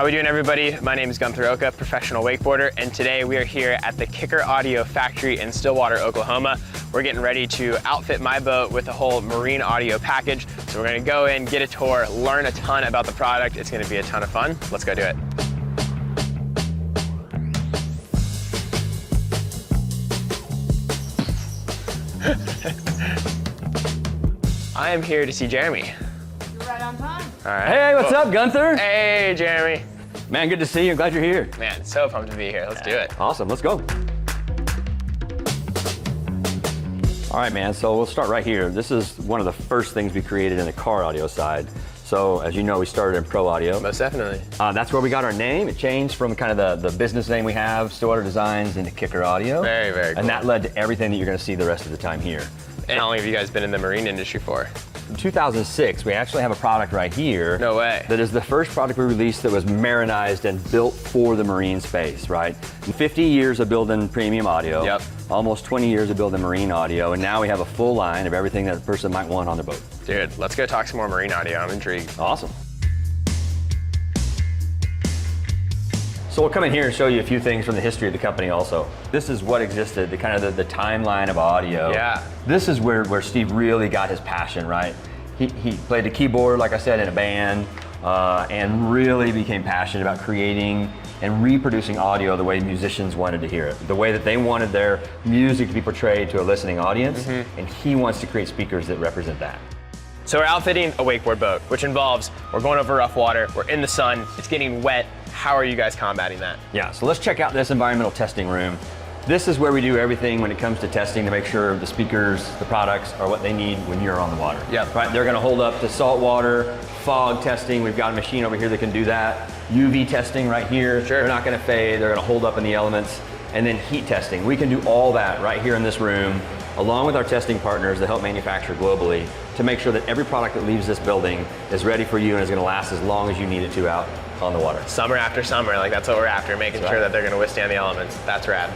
How we doing, everybody? My name is Guenther, professional wakeboarder, and today we are here at the KICKER Audio Factory in Stillwater, Oklahoma. We're getting ready to outfit my boat with a whole marine audio package. So we're gonna go in, get a tour, learn a ton about the product. It's gonna be a ton of fun. Let's go do it. I am here to see Jeremy. You're right on time. All right. Hey, what's up, Guenther? Hey, Jeremy. Man, good to see you. I'm glad you're here. Man, so pumped to be here. Let's do it. Awesome, let's go. All right, man, so we'll start right here. This is one of the first things we created in the car audio side. So, as you know, we started in pro audio. Most definitely. That's where we got our name. It changed from kind of the business name we have, Stillwater Designs, into KICKER Audio. Very, very cool. And that led to everything that you're gonna see the rest of the time here. And how long have you guys been in the marine industry for? In 2006, we actually have a product right here. No way. That is the first product we released that was marinized and built for the marine space, right? 50 years of building premium audio. Yep. Almost 20 years of building marine audio, and now we have a full line of everything that a person might want on their boat. Dude, let's go talk some more marine audio. I'm intrigued. Awesome. So we'll come in here and show you a few things from the history of the company also. This is what existed, the kind of the timeline of audio. Yeah. This is where Steve really got his passion, right? He played the keyboard, like I said, in a band, and really became passionate about creating and reproducing audio the way musicians wanted to hear it, the way that they wanted their music to be portrayed to a listening audience, and he wants to create speakers that represent that. So we're outfitting a wakeboard boat, which involves, we're going over rough water, we're in the sun, it's getting wet. How are you guys combating that? Yeah, so let's check out this environmental testing room. This is where we do everything when it comes to testing to make sure the speakers, the products are what they need when you're on the water. Yep. Right, they're gonna hold up to salt water, fog testing. We've got a machine over here that can do that. UV testing right here. Sure. They're not gonna fade, they're gonna hold up in the elements. And then heat testing. We can do all that right here in this room, along with our testing partners that help manufacture globally, to make sure that every product that leaves this building is ready for you and is gonna last as long as you need it to out on the water. Summer after summer, like that's what we're after, making sure that they're gonna withstand the elements. That's rad.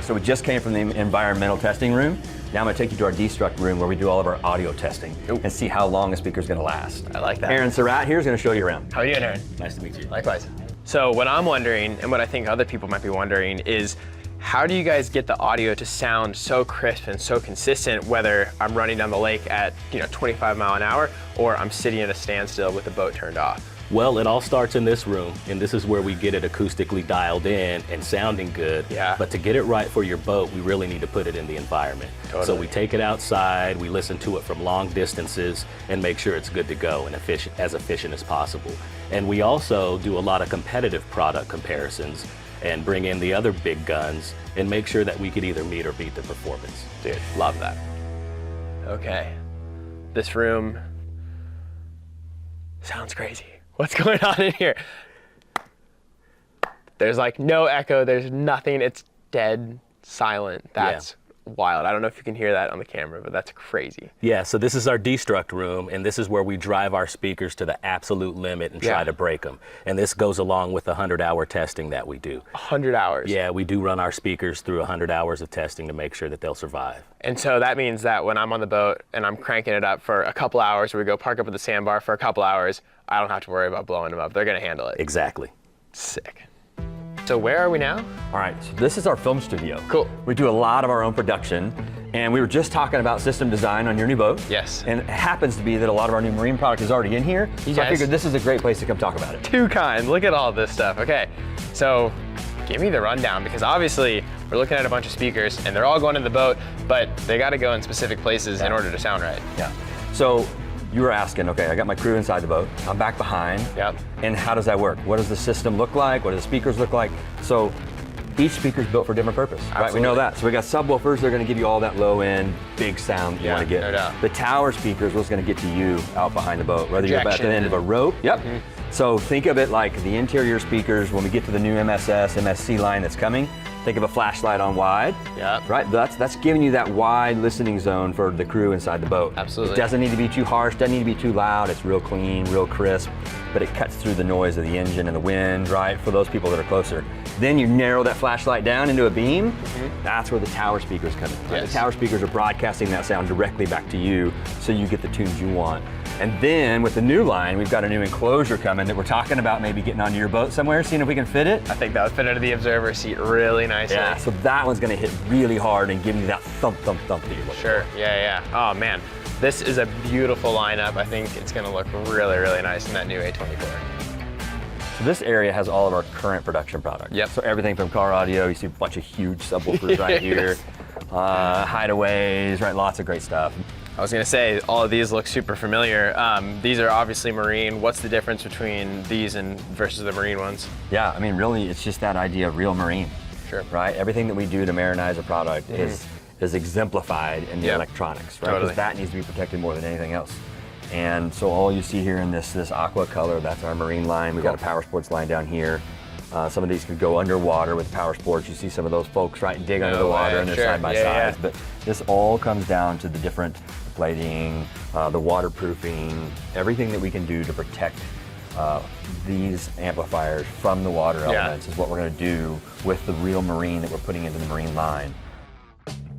So we just came from the environmental testing room. Now I'm gonna take you to our destruct room where we do all of our audio testing and see how long a speaker's gonna last. I like that. Aaron Surratt here is gonna show you around. How are you doing, Aaron? Nice to meet you. Likewise. So what I'm wondering, and what I think other people might be wondering, is how do you guys get the audio to sound so crisp and so consistent, whether I'm running down the lake at 25 mile an hour, or I'm sitting at a standstill with the boat turned off? Well, it all starts in this room, and this is where we get it acoustically dialed in and sounding good. Yeah. But to get it right for your boat, we really need to put it in the environment. Totally. So we take it outside, we listen to it from long distances, and make sure it's good to go and as efficient as possible. And we also do a lot of competitive product comparisons and bring in the other big guns and make sure that we could either meet or beat the performance. Dude, love that. Okay, this room sounds crazy. What's going on in here? There's like no echo, there's nothing, it's dead silent. That's wild. I don't know if you can hear that on the camera, but that's crazy. Yeah, so this is our destruct room, and this is where we drive our speakers to the absolute limit and try to break them. And this goes along with the 100-hour testing that we do. 100 hours? Yeah, we do run our speakers through 100 hours of testing to make sure that they'll survive. And so that means that when I'm on the boat and I'm cranking it up for a couple hours, or we go park up at the sandbar for a couple hours, I don't have to worry about blowing them up. They're gonna handle it. Exactly. Sick. So where are we now? All right, so this is our film studio. Cool. We do a lot of our own production, and we were just talking about system design on your new boat. Yes. And it happens to be that a lot of our new marine product is already in here, so I figured this is a great place to come talk about it. Too kind, look at all this stuff. Okay, so give me the rundown, because obviously we're looking at a bunch of speakers and they're all going in the boat, but they gotta go in specific places in order to sound right. Yeah. So you were asking, okay, I got my crew inside the boat, I'm back behind. Yep. And how does that work? What does the system look like? What do the speakers look like? So each speaker's built for a different purpose, right? We know that. So we got subwoofers, they're gonna give you all that low end, big sound you wanna get. No doubt. The tower speakers was gonna get to you out behind the boat, whether you're at the end of a rope. Yep. So think of it like the interior speakers when we get to the new MSS, MSC line that's coming. Think of a flashlight on wide. Yep. Right, that's giving you that wide listening zone for the crew inside the boat. Absolutely. It doesn't need to be too harsh, doesn't need to be too loud. It's real clean, real crisp, but it cuts through the noise of the engine and the wind, right, for those people that are closer. Then you narrow that flashlight down into a beam. That's where the tower speakers come in. Right? Yes. The tower speakers are broadcasting that sound directly back to you, so you get the tunes you want. And then with the new line, we've got a new enclosure coming that we're talking about maybe getting onto your boat somewhere, seeing if we can fit it. I think that would fit under the observer seat really nicely. Yeah, so that one's gonna hit really hard and give you that thump, thump, thump that you're looking Sure, for. yeah. Oh man, this is a beautiful lineup. I think it's gonna look really, really nice in that new A24. So this area has all of our current production product. Yep. So everything from car audio, you see a bunch of huge subwoofers right here, hideaways, right, lots of great stuff. I was gonna say, all of these look super familiar. These are obviously marine. What's the difference between these and versus the marine ones? Yeah, I mean, really, it's just that idea of real marine. Sure. Right? Everything that we do to marinize a product is exemplified in the Yep. electronics, right? Totally. Because that needs to be protected more than anything else. And so all you see here in this aqua color, that's our marine line. We've got a power sports line down here. Some of these could go underwater with power sports. You see some of those folks, right, dig under the water and they're sure. side by Yeah, sides. But this all comes down to the different plating, the waterproofing, everything that we can do to protect these amplifiers from the water elements is what we're going to do with the real marine that we're putting into the marine line.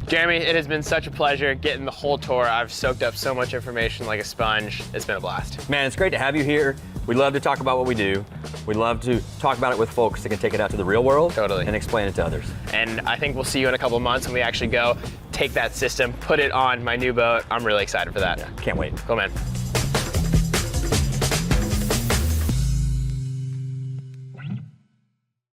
Jeremy, it has been such a pleasure getting the whole tour. I've soaked up so much information like a sponge. It's been a blast. Man, it's great to have you here. We love to talk about what we do. We love to talk about it with folks that can take it out to the real world Totally. and explain it to others. And I think we'll see you in a couple of months when we actually go take that system, put it on my new boat. I'm really excited for that. Can't wait. Cool, man.